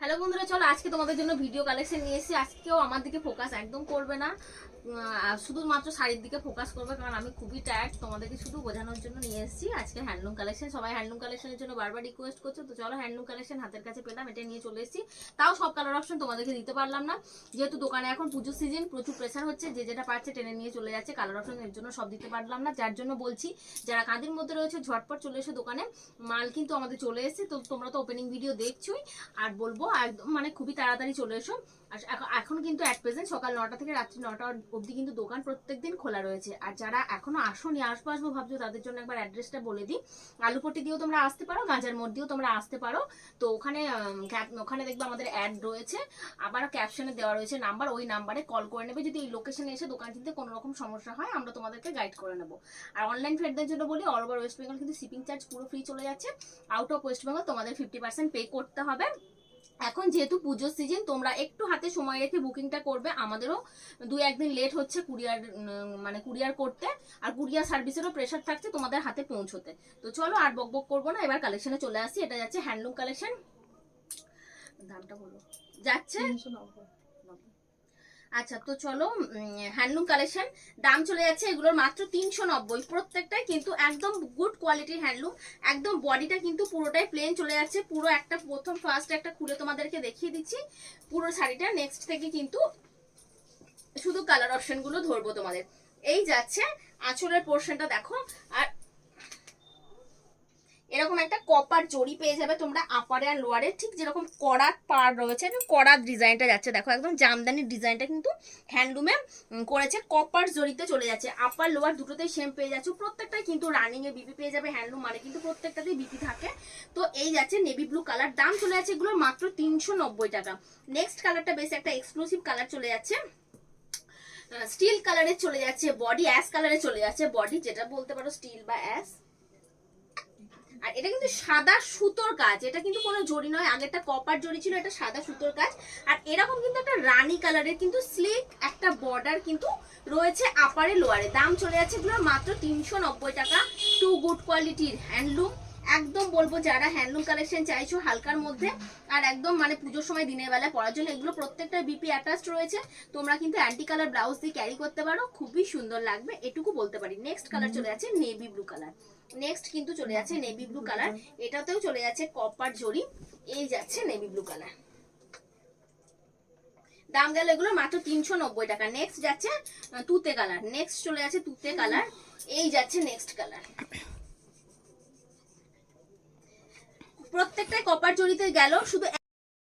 Hello বন্ধুরা, চলো আজকে তোমাদের জন্য ভিডিও কালেকশন নিয়ে এসেছি। আজকেও আমার দিকে ফোকাস একদম করবে না, শুধুমাত্র শাড়ির দিকে ফোকাস করবে, কারণ আমি খুবই টায়ার্ড। তোমাদেরকে শুধু বোঝানোর জন্য নিয়ে এসেছি আজকে হ্যান্ডলুম কালেকশন। সবাই হ্যান্ডলুম কালেকশনের জন্য বারবার রিকোয়েস্ট করছো, তো চলো হ্যান্ডলুম কালেকশন হাতের কাছে পেলাম, এটা নিয়ে চলে এসেছি। তাও সব কালার অপশন তোমাদেরকে দিতে পারলাম না, যেহেতু দোকানে এখন পুজো সিজন, প্রচুর প্রেশার হচ্ছে, যে যেটা পারছে টেনে নিয়ে চলে যাচ্ছে। কালার অপশন এর জন্য সব দিতে পারলাম না, যার জন্য বলছি যারা কাঁদির মধ্যে রয়েছে ঝটপট চলে এসো দোকানে। মাল কিন্তু আমাদের চলে এসেছে, তো তোমরা তো ওপেনিং ভিডিও দেখছোই। আর বলবো একদম মানে খুবই তাড়াতাড়ি চলে এসো। এখন কিন্তু অ্যাট প্রেজেন্ট সকাল 9টা থেকে রাত্রি 9টা অবধি কিন্তু দোকান প্রত্যেকদিন খোলা রয়েছে। আর যারা এখনো আসোনি, আসবো ভাবছো, তাদের জন্য একবার অ্যাড্রেসটা বলে দিই। আলুপট্টি দিয়েও তোমরা আসতে পারো, গাঁজার মোড় দিয়েও তোমরা আসতে পারো। তো ওখানে দেখবে আমাদের অ্যাড রয়েছে, আবার ক্যাপশনে দেওয়া রয়েছে নাম্বার, ওই নাম্বারে কল করে নেবে। যদি এই লোকেশনে এসে দোকান কিনতে কোনো রকম সমস্যা হয়, আমরা তোমাদেরকে গাইড করে নেবো। আর অনলাইন ফ্রেন্ডদের জন্য বলি, অল ওভার ওয়েস্ট বেঙ্গল কিন্তু শিপিং চার্জ পুরো ফ্রি চলে যাচ্ছে। আউট অফ ওয়েস্ট বেঙ্গল তোমাদের 50% পে করতে হবে। এখন যেহেতু পুজোর সিজন, তোমরা একটু হাতে সময় রেখে বুকিংটা করবে। আমাদেরও 2-1 দিন লেট হচ্ছে কুরিয়ার করতে, আর কুরিয়ার সার্ভিসেরও প্রেশার থাকছে তোমাদের হাতে পৌঁছতে। তো চলো আর বকবক করবো না, এবার কালেকশনে চলে আসি। এটা যাচ্ছে হ্যান্ডলুম কালেকশন, দামটা বলো, যাচ্ছে 390। আচ্ছা, তো চলো হ্যান্ডলুম কালেকশন, দাম চলে যাচ্ছে এগুলোর মাত্র 390। প্রত্যেকটাই কিন্তু একদম গুড কোয়ালিটির হ্যান্ডলুম। একদম বডিটা কিন্তু পুরোটাই প্লেন চলে যাচ্ছে। পুরো একটা ফার্স্ট একটা খুলে তোমাদেরকে দেখিয়ে দিচ্ছি পুরো শাড়িটা। নেক্সট থেকে কিন্তু শুধু কালার অপশন গুলো ধরবো তোমাদের। এই যাচ্ছে আঁচলের পোর্শনটা দেখো, আর এরকম একটা কপার জড়ি পেয়ে যাবে তোমরা আপারে আর লোয়ারে, ঠিক যেরকম করাত পার রয়েছে, করাত ডিজাইনটা যাচ্ছে দেখো, একদম জামদানির ডিজাইনটা কিন্তু হ্যান্ডলুমে করেছে, কপার জড়িতে চলে যাচ্ছে। আপার লোয়ার দুটোতেই সেম পেয়ে যাচ্ছে। প্রত্যেকটাই কিন্তু রানিং এ বিপি পেয়ে যাবে। হ্যান্ডলুম মানে কিন্তু প্রত্যেকটাতেই বিপি থাকে। তো এই যাচ্ছে নেভি ব্লু কালার, দাম চলে যাচ্ছে এগুলোর মাত্র 390 টাকা। নেক্সট কালারটা বেশ একটা এক্সক্লুসিভ কালার চলে যাচ্ছে, স্টিল কালারে চলে যাচ্ছে, বডি অ্যাশ কালারে চলে যাচ্ছে, বডি যেটা বলতে পারো স্টিল বা অ্যাশ। আর এটা কিন্তু সাদা সুতোর কাজ, এটা কিন্তু কোনো জড়ি নয়, আগেরটা কপার জড়ি ছিল, এটা সাদা সুতোর কাজ। আর এরকম কিন্তু একটা রানী কালারের কিন্তু স্লিক একটা বর্ডার কিন্তু রয়েছে আপারে লোয়ারে। দাম চলে যাচ্ছে এগুলোর মাত্র 390 টাকা। টু গুড কোয়ালিটির হ্যান্ডলুম, একদম বলবো যারা হ্যান্ডলুম কালেকশন চাইছো হালকার মধ্যে, আর একদম মানে পুজোর সময় দিনের বেলায় পরার জন্য, এগুলো প্রত্যেকটা বিপি অ্যাটাচড রয়েছে। তোমরা কিন্তু অ্যান্টি কালার ব্লাউজ দিয়ে ক্যারি করতে পারো, খুবই সুন্দর লাগবে, এটুকু বলতে পারি। নেক্সট কালার চলে যাচ্ছে নেভি ব্লু কালার। নেক্সট কিন্তু চলে যাচ্ছে নেভি ব্লু কালার, এটাতেও চলে যাচ্ছে কপার জড়ি। এই যাচ্ছে নেভি ব্লু কালার, দাম গেল এগুলো মাত্র 390 টাকা। নেক্সট যাচ্ছে তুতে কালার, নেক্সট চলে যাচ্ছে তুতে কালার। এই যাচ্ছে নেক্সট কালার, প্রত্যেকটাই কপার জড়িতে গেল, শুধু